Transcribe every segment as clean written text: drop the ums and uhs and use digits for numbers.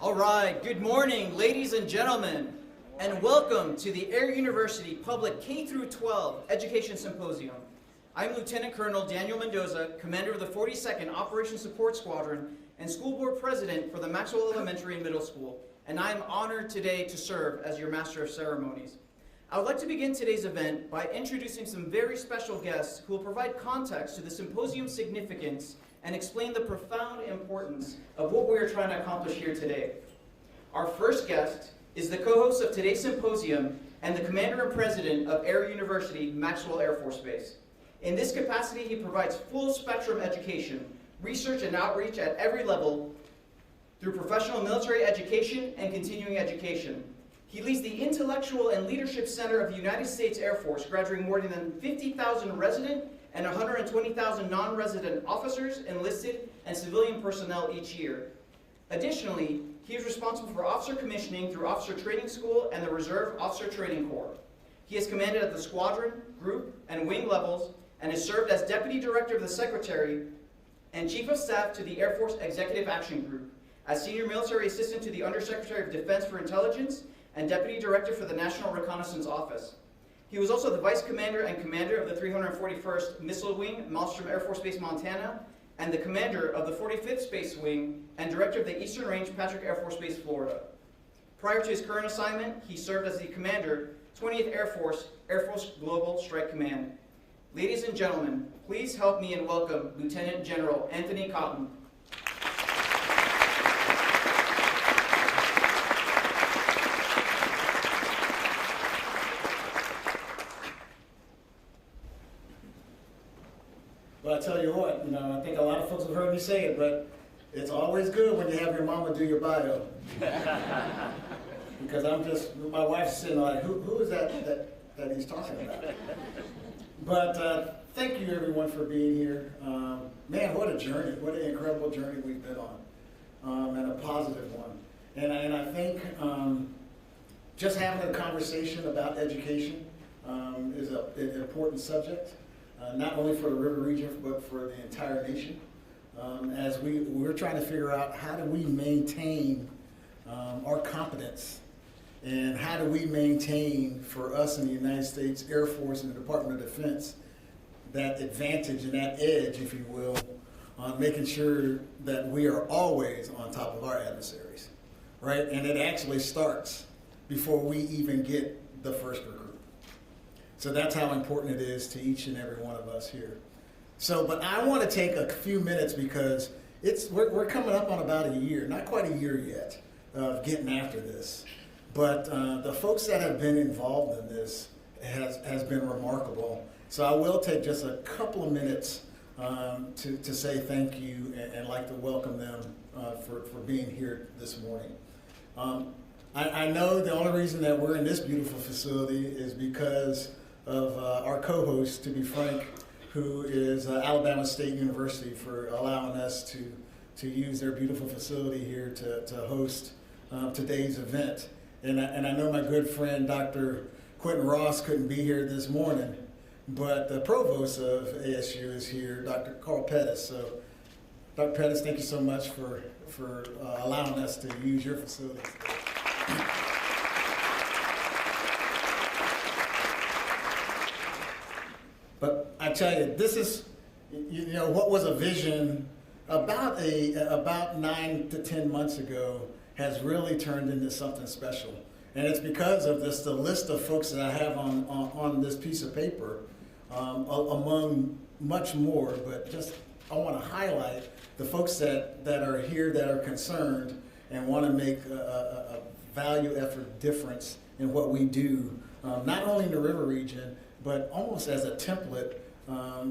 All right, good morning, ladies and gentlemen, and welcome to the Air University Public K-12 Education Symposium. I'm Lieutenant Colonel Daniel Mendoza, Commander of the 42nd Operations Support Squadron and School Board President for the Maxwell Elementary and Middle School, and I'm honored today to serve as your Master of Ceremonies. I would like to begin today's event by introducing some very special guests who will provide context to the symposium's significance and explain the profound importance of what we are trying to accomplish here today. Our first guest is the co-host of today's symposium and the Commander and President of Air University, Maxwell Air Force Base. In this capacity, he provides full spectrum education, research and outreach at every level through professional military education and continuing education. He leads the Intellectual and Leadership Center of the United States Air Force, graduating more than 50,000 resident and 120,000 non-resident officers, enlisted, and civilian personnel each year. Additionally, he is responsible for officer commissioning through Officer Training School and the Reserve Officer Training Corps. He has commanded at the squadron, group, and wing levels, and has served as Deputy Director of the Secretary and Chief of Staff to the Air Force Executive Action Group, as Senior Military Assistant to the Undersecretary of Defense for Intelligence, and Deputy Director for the National Reconnaissance Office. He was also the Vice Commander and Commander of the 341st Missile Wing, Malmstrom Air Force Base, Montana, and the Commander of the 45th Space Wing and Director of the Eastern Range, Patrick Air Force Base, Florida. Prior to his current assignment, he served as the Commander, 20th Air Force Global Strike Command. Ladies and gentlemen, please help me in welcome Lieutenant General Anthony Cotton. Well, I tell you what, I think a lot of folks have heard me say it, but it's always good when you have your mama do your bio. Because my wife's sitting like, who is that he's talking about? But thank you everyone for being here. Man, what a journey, what an incredible journey we've been on, and a positive one. And I think just having a conversation about education is an important subject. Not only for the river region, but for the entire nation. As we're trying to figure out how do we maintain our competence, and how do we maintain, for us in the United States Air Force and the Department of Defense, that advantage and that edge, if you will, on making sure that we are always on top of our adversaries, right? And it actually starts before we even get the first recruit. So that's how important it is to each and every one of us here. But I want to take a few minutes because we're coming up on about a year, not quite a year yet, of getting after this. But the folks that have been involved in this has been remarkable. So I will take just a couple of minutes to say thank you and like to welcome them for being here this morning. I know the only reason that we're in this beautiful facility is because of our co-host, to be frank, who is Alabama State University, for allowing us to use their beautiful facility here to host today's event. And I know my good friend, Dr. Quentin Ross, couldn't be here this morning, but the provost of ASU is here, Dr. Carl Pettis. So, Dr. Pettis, thank you so much for allowing us to use your facility today. But I tell you, this is, what was a vision about 9 to 10 months ago has really turned into something special. And it's because of the list of folks that I have on this piece of paper, among much more, but just I want to highlight the folks that are here that are concerned and want to make a value effort difference in what we do, not only in the river region, but almost as a template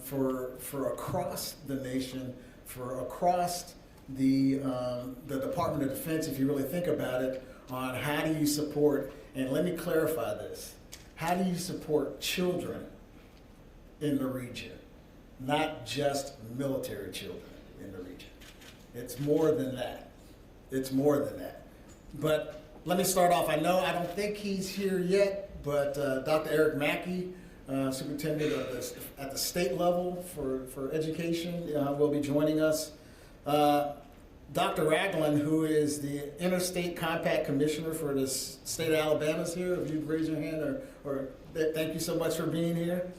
for across the nation, for across the Department of Defense, if you really think about it, on how do you support, and let me clarify this, how do you support children in the region, not just military children in the region. It's more than that. It's more than that. But let me start off. I don't think he's here yet, but Dr. Eric Mackey, Superintendent at the state level for education, will be joining us. Dr. Ragland, who is the Interstate Compact Commissioner for the state of Alabama, is here. If you'd raise your hand, or thank you so much for being here.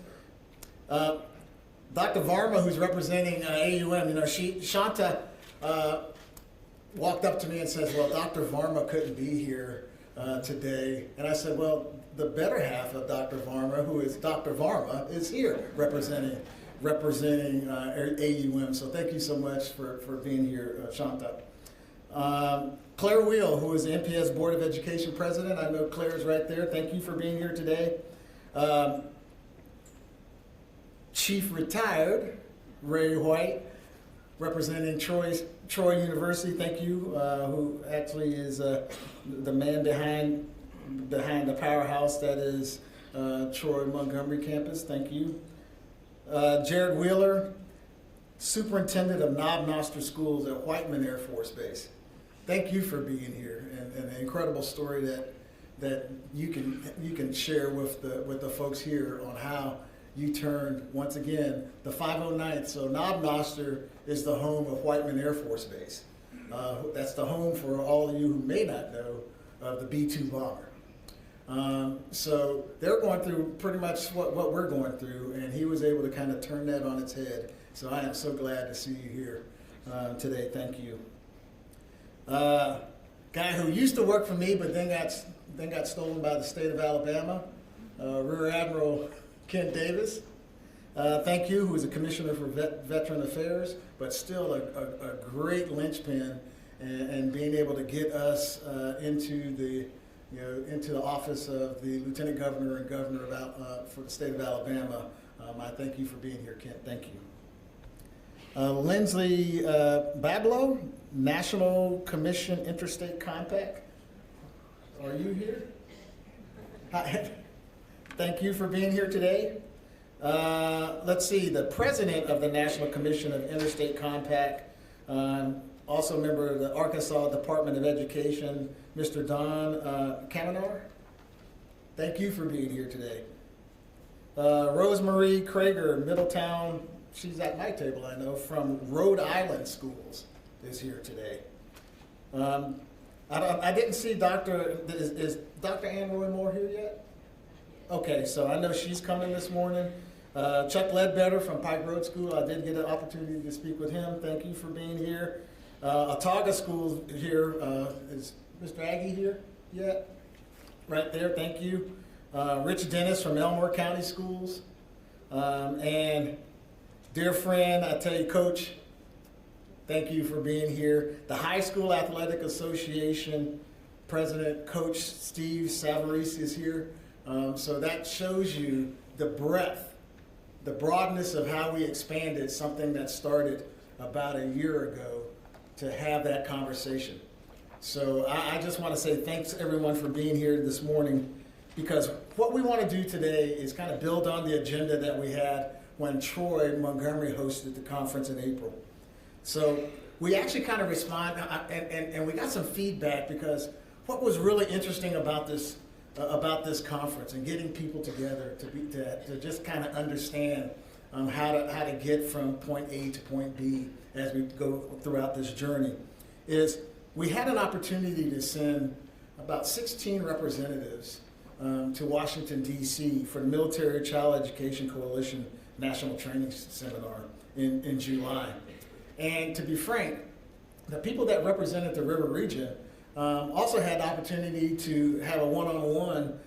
Dr. Varma, who's representing AUM, you know, Shanta walked up to me and says, well, Dr. Varma couldn't be here today. And I said, well, the better half of Dr. Varma, who is Dr. Varma, is here representing AUM. So thank you so much for being here, Shanta. Claire Wheel, who is the NPS Board of Education President. I know Claire's right there. Thank you for being here today. Chief Retired Ray White, representing Troy University. Thank you, who actually is the man behind the powerhouse that is Troy Montgomery campus. Thank you. Jared Wheeler, Superintendent of Knob Noster Schools at Whiteman Air Force Base. Thank you for being here, and an incredible story that you can share with the folks here on how you turned, once again, the 509th. So Knob Noster is the home of Whiteman Air Force Base. That's the home for all of you who may not know of the B-2 bomber. So they're going through pretty much what we're going through, and he was able to kind of turn that on its head. So I am so glad to see you here today. Thank you. Guy who used to work for me, but then got stolen by the state of Alabama, Rear Admiral Ken Davis. Thank you, who is a commissioner for Veteran Affairs, but still a great linchpin and being able to get us into the office of the Lieutenant Governor and Governor for the state of Alabama. I thank you for being here, Kent. Thank you. Lindsley Bablow, National Commission Interstate Compact. Are you here? Hi. Thank you for being here today. Let's see, the president of the National Commission of Interstate Compact, also a member of the Arkansas Department of Education, Mr. Don Kamenar. Thank you for being here today. Rosemarie Krager, Middletown, she's at my table, I know, from Rhode Island Schools, is here today. I didn't see is Dr. Ann Roy Moore here yet? Okay, so I know she's coming this morning. Chuck Ledbetter from Pike Road School, I did get an opportunity to speak with him. Thank you for being here. Autauga School here, is Mr. Aggie here yet? Right there, thank you. Rich Dennis from Elmore County Schools. And dear friend, I tell you, Coach, thank you for being here. The High School Athletic Association President, Coach Steve Savarese is here. So that shows you the breadth, the broadness of how we expanded something that started about a year ago to have that conversation. So I just want to say thanks everyone for being here this morning, because what we want to do today is kind of build on the agenda that we had when Troy Montgomery hosted the conference in April. So we actually kind of respond, and we got some feedback, because what was really interesting about this conference and getting people together to just kind of understand how to get from point A to point B as we go throughout this journey is we had an opportunity to send about 16 representatives to Washington, D.C. for the Military Child Education Coalition National Training Seminar in July. And to be frank, the people that represented the River Region also had the opportunity to have a one-on-one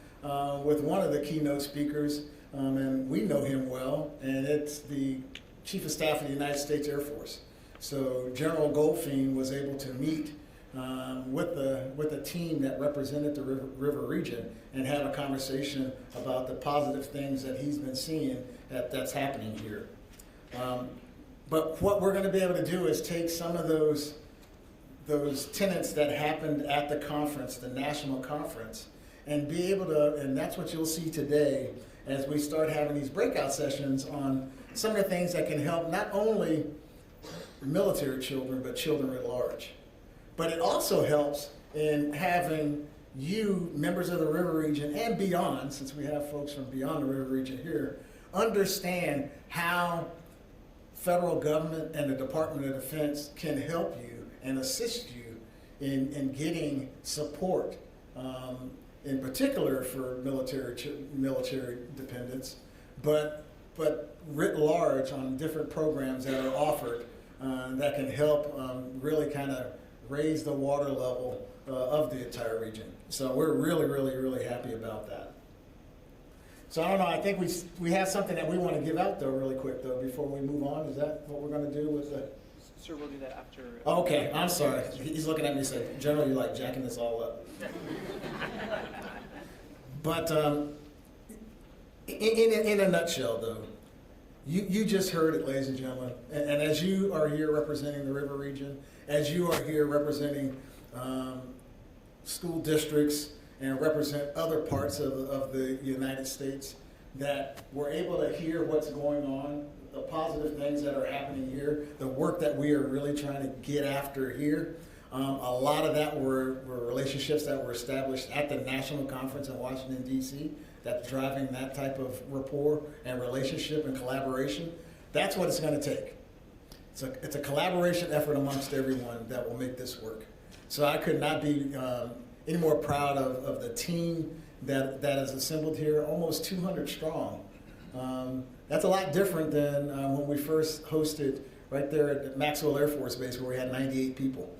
with one of the keynote speakers, and we know him well, and it's the Chief of Staff of the United States Air Force. So General Goldfein was able to meet with the team that represented the River Region and have a conversation about the positive things that he's been seeing that's happening here. But what we're going to be able to do is take some of those tenets that happened at the conference, the national conference, and be able to, and that's what you'll see today as we start having these breakout sessions on some of the things that can help not only military children, but children at large. But it also helps in having you, members of the River Region and beyond, since we have folks from beyond the River Region here, understand how federal government and the Department of Defense can help you and assist you in getting support, in particular for military dependents, but writ large on different programs that are offered that can help really kind of raise the water level of the entire region. So we're really, really, really happy about that. So I don't know, I think we have something that we want to give out though really quick though before we move on. Is that what we're going to do with the... Sir, we'll do that after. Okay, I'm sorry. He's looking at me and saying, General, you're like jacking this all up. But in a nutshell though, you just heard it, ladies and gentlemen. And as you are here representing the river region, as you are here representing school districts and represent other parts of the United States, that we're able to hear what's going on, the positive things that are happening here, the work that we are really trying to get after here. A lot of that were relationships that were established at the national conference in Washington, D.C., that's driving that type of rapport and relationship and collaboration. That's what it's going to take. It's a collaboration effort amongst everyone that will make this work. So I could not be any more proud of the team that is assembled here, almost 200 strong. That's a lot different than when we first hosted right there at Maxwell Air Force Base where we had 98 people.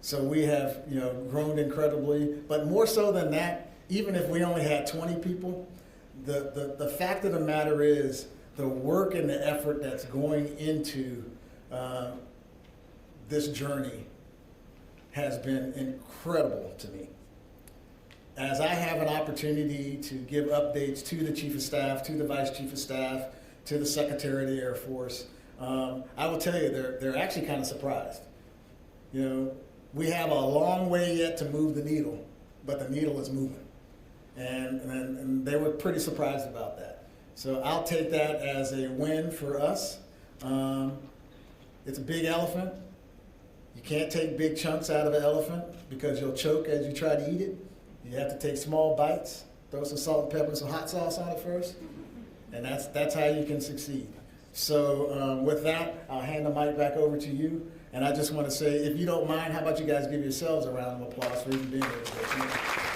So we have grown incredibly, but more so than that, even if we only had 20 people, the fact of the matter is the work and the effort that's going into this journey has been incredible to me. As I have an opportunity to give updates to the Chief of Staff, to the Vice Chief of Staff, to the Secretary of the Air Force, I will tell you they're actually kind of surprised. We have a long way yet to move the needle, but the needle is moving. And they were pretty surprised about that. So I'll take that as a win for us. It's a big elephant. You can't take big chunks out of an elephant because you'll choke as you try to eat it. You have to take small bites, throw some salt and pepper and some hot sauce on it first, and that's how you can succeed. So with that, I'll hand the mic back over to you. And I just want to say, if you don't mind, how about you guys give yourselves a round of applause for even being here today.